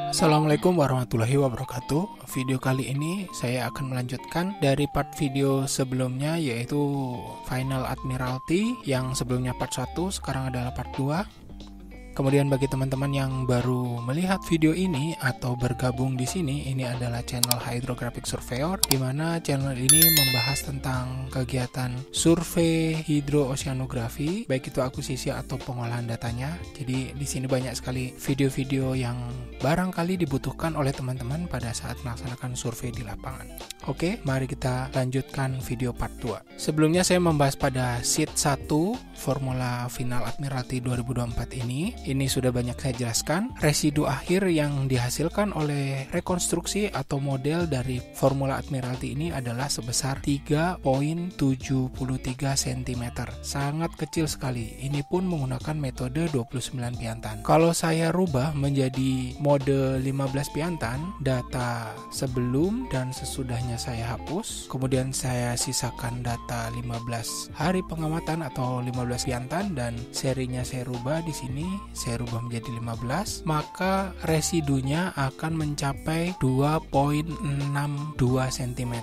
Assalamualaikum warahmatullahi wabarakatuh. Video kali ini saya akan melanjutkan dari part video sebelumnya, yaitu Final Admiralty, yang sebelumnya part 1, sekarang adalah part 2. Kemudian bagi teman-teman yang baru melihat video ini atau bergabung di sini, ini adalah channel Hydrographic Surveyor, di mana channel ini membahas tentang kegiatan survei hidrooceanografi, baik itu akuisisi atau pengolahan datanya. Jadi di sini banyak sekali video-video yang barangkali dibutuhkan oleh teman-teman pada saat melaksanakan survei di lapangan. Oke, mari kita lanjutkan video part 2. Sebelumnya saya membahas pada sheet 1 formula Final Admiralty 2024 ini. Ini sudah banyak saya jelaskan. Residu akhir yang dihasilkan oleh rekonstruksi atau model dari formula Admiralty ini adalah sebesar 3,73 cm. Sangat kecil sekali. Ini pun menggunakan metode 29 piantan. Kalau saya rubah menjadi mode 15 piantan, data sebelum dan sesudahnya saya hapus. Kemudian saya sisakan data 15 hari pengamatan atau 15 piantan, dan serinya saya rubah di sini. Saya rubah menjadi 15, maka residunya akan mencapai 2,62 cm.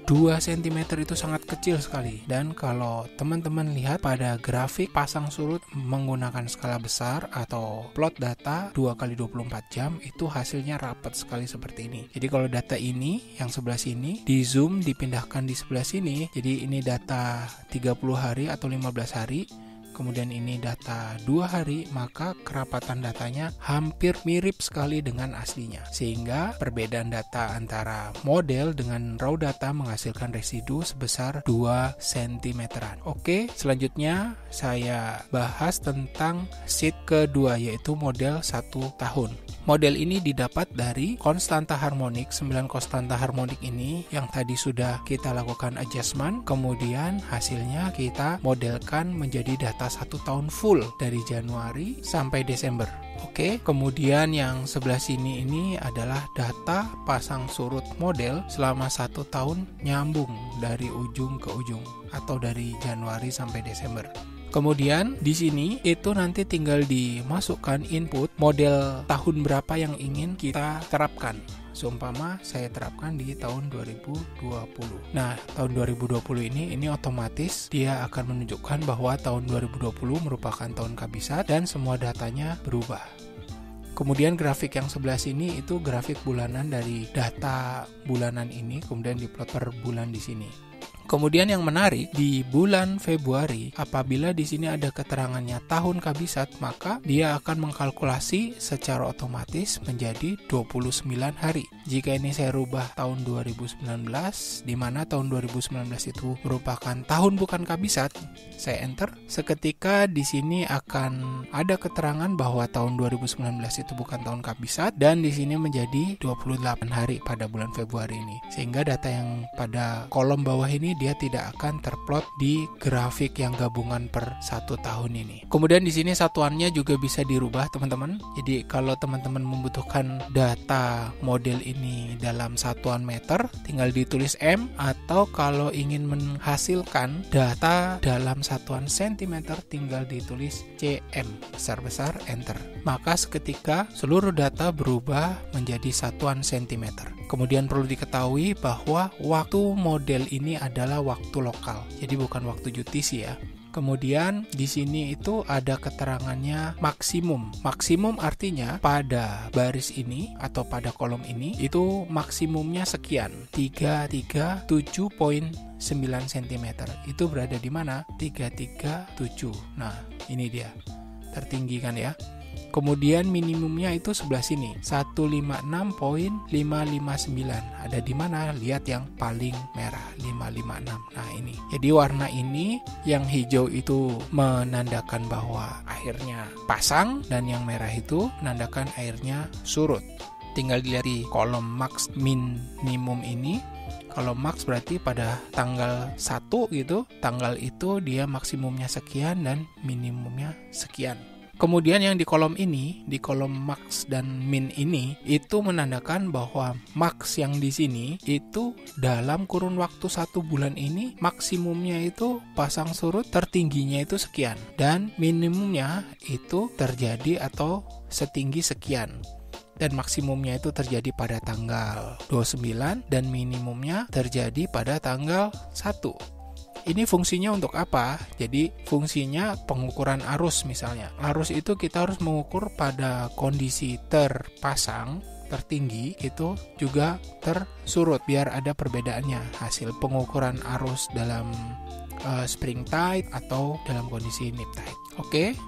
2 cm itu sangat kecil sekali. Dan kalau teman-teman lihat pada grafik pasang surut menggunakan skala besar atau plot data 2x24 jam, itu hasilnya rapat sekali seperti ini. Jadi kalau data ini yang sebelah sini di zoom dipindahkan di sebelah sini, jadi ini data 30 hari atau 15 hari, kemudian ini data 2 hari, maka kerapatan datanya hampir mirip sekali dengan aslinya. Sehingga perbedaan data antara model dengan raw data menghasilkan residu sebesar 2 cm-an. Oke, selanjutnya saya bahas tentang sheet kedua, yaitu model 1 tahun. Model ini didapat dari konstanta harmonik, 9 konstanta harmonik ini yang tadi sudah kita lakukan adjustment, kemudian hasilnya kita modelkan menjadi data 1 tahun full dari Januari sampai Desember. Oke, kemudian yang sebelah sini ini adalah data pasang surut model selama 1 tahun nyambung dari ujung ke ujung atau dari Januari sampai Desember. Kemudian di sini itu nanti tinggal dimasukkan input model tahun berapa yang ingin kita terapkan. Seumpama saya terapkan di tahun 2020. Nah, tahun 2020 ini otomatis dia akan menunjukkan bahwa tahun 2020 merupakan tahun kabisat dan semua datanya berubah. Kemudian grafik yang sebelah sini itu grafik bulanan dari data bulanan ini, kemudian diplot per bulan di sini. Kemudian yang menarik, di bulan Februari, apabila di sini ada keterangannya tahun kabisat, maka dia akan mengkalkulasi secara otomatis menjadi 29 hari. Jika ini saya rubah tahun 2019, di mana tahun 2019 itu merupakan tahun bukan kabisat, saya enter. Seketika di sini akan ada keterangan bahwa tahun 2019 itu bukan tahun kabisat, dan di sini menjadi 28 hari pada bulan Februari ini. Sehingga data yang pada kolom bawah ini dia tidak akan terplot di grafik yang gabungan per 1 tahun ini. Kemudian di sini satuannya juga bisa dirubah, teman-teman. Jadi kalau teman-teman membutuhkan data model ini dalam satuan meter, tinggal ditulis M, atau kalau ingin menghasilkan data dalam satuan sentimeter, tinggal ditulis CM, besar-besar, enter. Maka seketika seluruh data berubah menjadi satuan sentimeter. Kemudian perlu diketahui bahwa waktu model ini adalah waktu lokal, jadi bukan waktu UTC ya. Kemudian di sini itu ada keterangannya maksimum. Maksimum artinya pada baris ini atau pada kolom ini itu maksimumnya sekian, 337,9 cm. Itu berada di mana? 337. Nah, ini dia. Tertinggi kan ya? Kemudian minimumnya itu sebelah sini, 156,559. Ada di mana? Lihat yang paling merah, 556. Nah, ini. Jadi warna ini yang hijau itu menandakan bahwa airnya pasang, dan yang merah itu menandakan airnya surut. Tinggal dilihat di kolom max minimum ini. Kalau max berarti pada tanggal 1 gitu, tanggal itu dia maksimumnya sekian dan minimumnya sekian. Kemudian yang di kolom ini, di kolom max dan min ini, itu menandakan bahwa max yang di sini itu dalam kurun waktu 1 bulan ini maksimumnya itu pasang surut tertingginya itu sekian, dan minimumnya itu terjadi atau setinggi sekian. dan maksimumnya itu terjadi pada tanggal 29 dan minimumnya terjadi pada tanggal 1. Ini fungsinya untuk apa? Jadi fungsinya pengukuran arus misalnya. Arus itu kita harus mengukur pada kondisi terpasang, tertinggi, itu juga tersurut biar ada perbedaannya hasil pengukuran arus dalam spring tide atau dalam kondisi nip tide. Oke,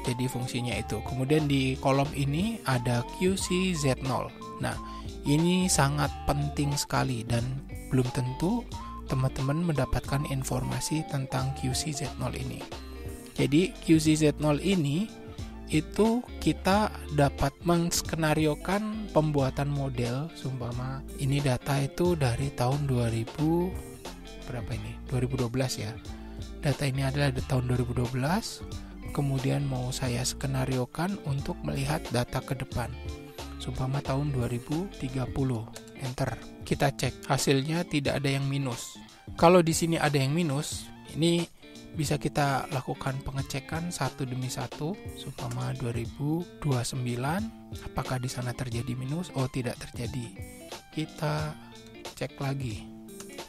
jadi fungsinya itu. Kemudian di kolom ini ada QCZ0. Nah, ini sangat penting sekali dan belum tentu teman-teman mendapatkan informasi tentang QCZ0 ini. Jadi QCZ0 ini itu kita dapat menskenariokan pembuatan model, seumpama ini data itu dari tahun 2012 ya. Data ini adalah dari tahun 2012. Kemudian mau saya skenariokan untuk melihat data ke depan. Seumpama tahun 2030. Enter. Kita cek hasilnya tidak ada yang minus. Kalau di sini ada yang minus, ini bisa kita lakukan pengecekan satu demi satu. Seumpama 2029, apakah di sana terjadi minus? Oh, tidak terjadi. Kita cek lagi.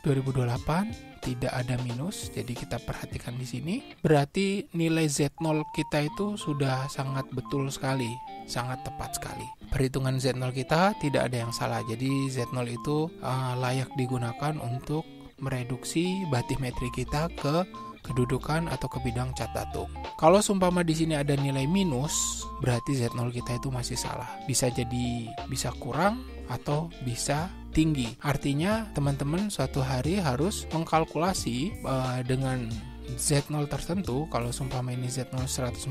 2028 tidak ada minus, jadi kita perhatikan di sini. Berarti nilai Z0 kita itu sudah sangat betul sekali, sangat tepat sekali. Perhitungan Z0 kita tidak ada yang salah. Jadi Z0 itu layak digunakan untuk mereduksi batimetri kita ke kedudukan atau ke bidang cat datum. Kalau seumpama di sini ada nilai minus, berarti Z0 kita itu masih salah. Bisa jadi bisa kurang atau bisa tinggi. Artinya teman-teman suatu hari harus mengkalkulasi dengan Z0 tertentu. Kalau seumpama ini Z0 140,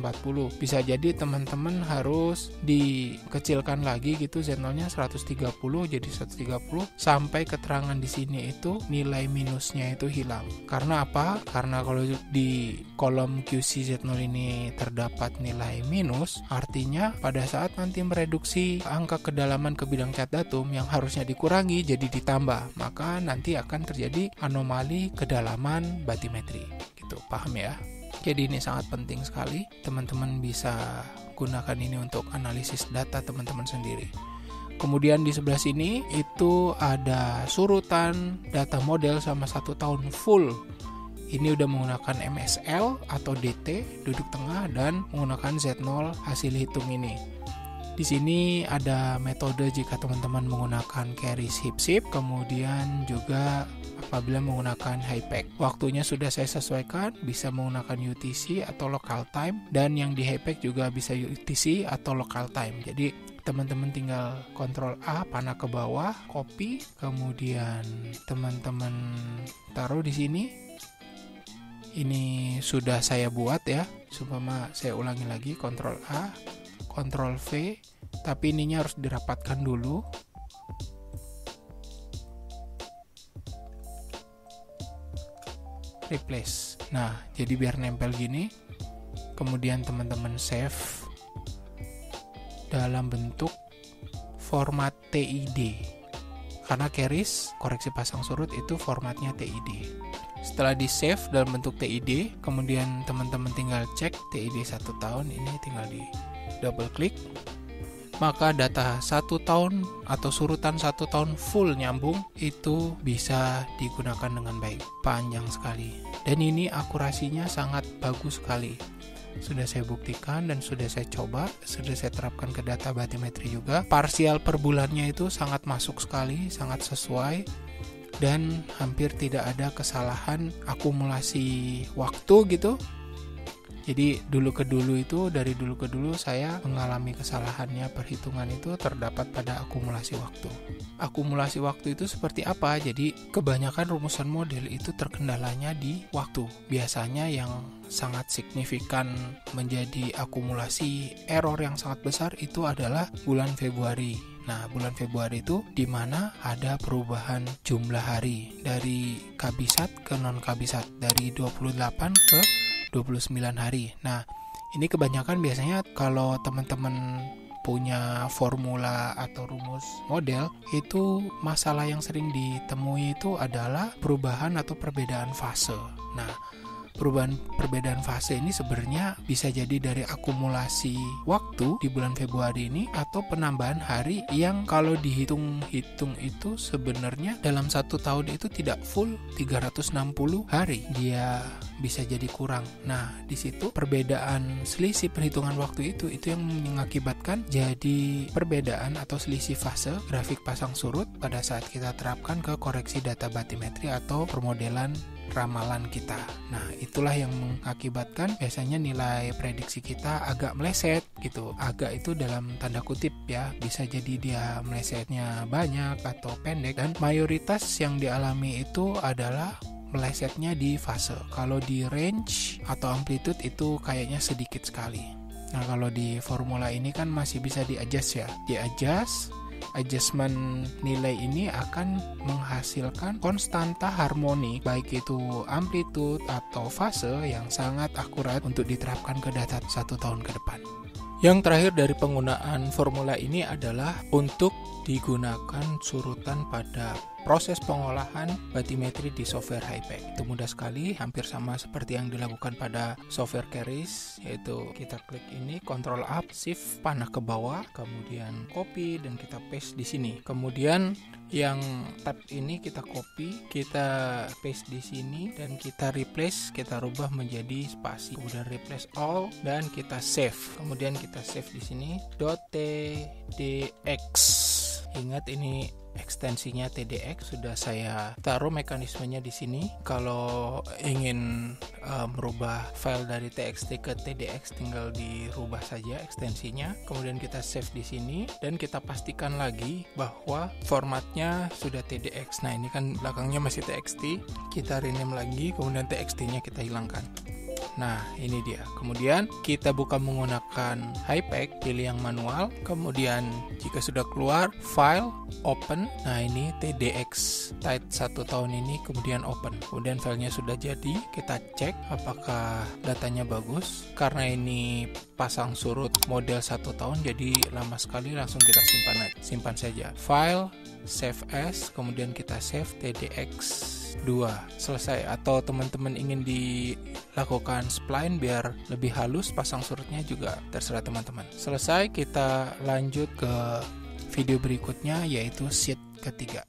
bisa jadi teman-teman harus dikecilkan lagi gitu, Z0-nya 130 jadi 130 sampai keterangan di sini itu nilai minusnya itu hilang. Karena apa? Karena kalau di kolom QC Z0 ini terdapat nilai minus, artinya pada saat nanti mereduksi angka kedalaman ke bidang cat datum yang harusnya dikurangi jadi ditambah, maka nanti akan terjadi anomali kedalaman batimetri. Paham ya? Jadi ini sangat penting sekali. Teman-teman bisa gunakan ini untuk analisis data teman-teman sendiri. Kemudian di sebelah sini itu ada surutan data model sama 1 tahun full. Ini udah menggunakan MSL atau DT, duduk tengah, dan menggunakan Z0 hasil hitung ini. Di sini ada metode jika teman-teman menggunakan Keris HipShip, kemudian juga apabila menggunakan HiPAC. Waktunya sudah saya sesuaikan, bisa menggunakan UTC atau local time, dan yang di HiPAC juga bisa UTC atau local time. Jadi teman-teman tinggal Ctrl A, panah ke bawah, copy, kemudian teman-teman taruh di sini. Ini sudah saya buat ya. Supaya saya ulangi lagi, Ctrl A, Ctrl V, tapi ininya harus dirapatkan dulu. Replace. Nah, jadi biar nempel gini. Kemudian teman-teman save dalam bentuk format TID. Karena Keris koreksi pasang surut itu formatnya TID. Setelah di save dalam bentuk TID, kemudian teman-teman tinggal cek TID 1 tahun, ini tinggal di double klik. Maka data 1 tahun atau surutan 1 tahun full nyambung itu bisa digunakan dengan baik. Panjang sekali. Dan ini akurasinya sangat bagus sekali. Sudah saya buktikan dan sudah saya coba, sudah saya terapkan ke data batimetri juga. Parsial per bulannya itu sangat masuk sekali, sangat sesuai. Dan hampir tidak ada kesalahan akumulasi waktu gitu. Jadi dari dulu ke dulu saya mengalami kesalahannya perhitungan itu terdapat pada akumulasi waktu. Akumulasi waktu itu seperti apa? Jadi kebanyakan rumusan model itu terkendalanya di waktu. Biasanya yang sangat signifikan menjadi akumulasi error yang sangat besar itu adalah bulan Februari. Nah, bulan Februari itu di mana ada perubahan jumlah hari dari kabisat ke non kabisat, dari 28 ke 29 hari. Nah, ini kebanyakan biasanya kalau teman-teman punya formula atau rumus model, itu masalah yang sering ditemui itu adalah perubahan atau perbedaan fase. Nah, perbedaan fase ini sebenarnya bisa jadi dari akumulasi waktu di bulan Februari ini atau penambahan hari yang kalau dihitung-hitung itu sebenarnya dalam satu tahun itu tidak full 360 hari, dia bisa jadi kurang. Nah, di situ perbedaan selisih perhitungan waktu itu yang mengakibatkan jadi perbedaan atau selisih fase grafik pasang surut pada saat kita terapkan ke koreksi data batimetri atau permodelan ramalan kita. Nah, itulah yang mengakibatkan biasanya nilai prediksi kita agak meleset gitu. Agak itu dalam tanda kutip ya, bisa jadi dia melesetnya banyak atau pendek, dan mayoritas yang dialami itu adalah melesetnya di fase. Kalau di range atau amplitude itu kayaknya sedikit sekali. Nah, kalau di formula ini kan masih bisa di-adjust ya. Adjustment nilai ini akan menghasilkan konstanta harmonik baik itu amplitude atau fase yang sangat akurat untuk diterapkan ke data 1 tahun ke depan. Yang terakhir dari penggunaan formula ini adalah untuk digunakan surutan pada proses pengolahan batimetri di software HYPACK. Itu mudah sekali, hampir sama seperti yang dilakukan pada software Keris, yaitu kita klik ini, Ctrl Up, Shift panah ke bawah, kemudian copy dan kita paste di sini. Kemudian yang tab ini kita copy, kita paste di sini dan kita replace, kita rubah menjadi spasi. Kemudian replace all dan kita save. Kemudian kita save di sini .tdx. Ingat ini ekstensinya TDX, sudah saya taruh mekanismenya di sini. Kalau ingin merubah file dari TXT ke TDX tinggal dirubah saja ekstensinya. Kemudian kita save di sini dan kita pastikan lagi bahwa formatnya sudah TDX. Nah, ini kan belakangnya masih TXT. Kita rename lagi, kemudian TXT-nya kita hilangkan. Nah, ini dia. Kemudian kita buka menggunakan HYPACK, pilih yang manual. Kemudian jika sudah keluar, file, open. Nah, ini TDX tight 1 tahun ini, kemudian open. Kemudian filenya sudah jadi, kita cek apakah datanya bagus. Karena ini pasang surut model 1 tahun, jadi lama sekali, langsung kita simpan saja. File, save as, kemudian kita save TDX 2. Selesai. Atau teman-teman ingin dilakukan spline biar lebih halus pasang surutnya, juga terserah teman-teman. Selesai, kita lanjut ke video berikutnya yaitu sheet ketiga.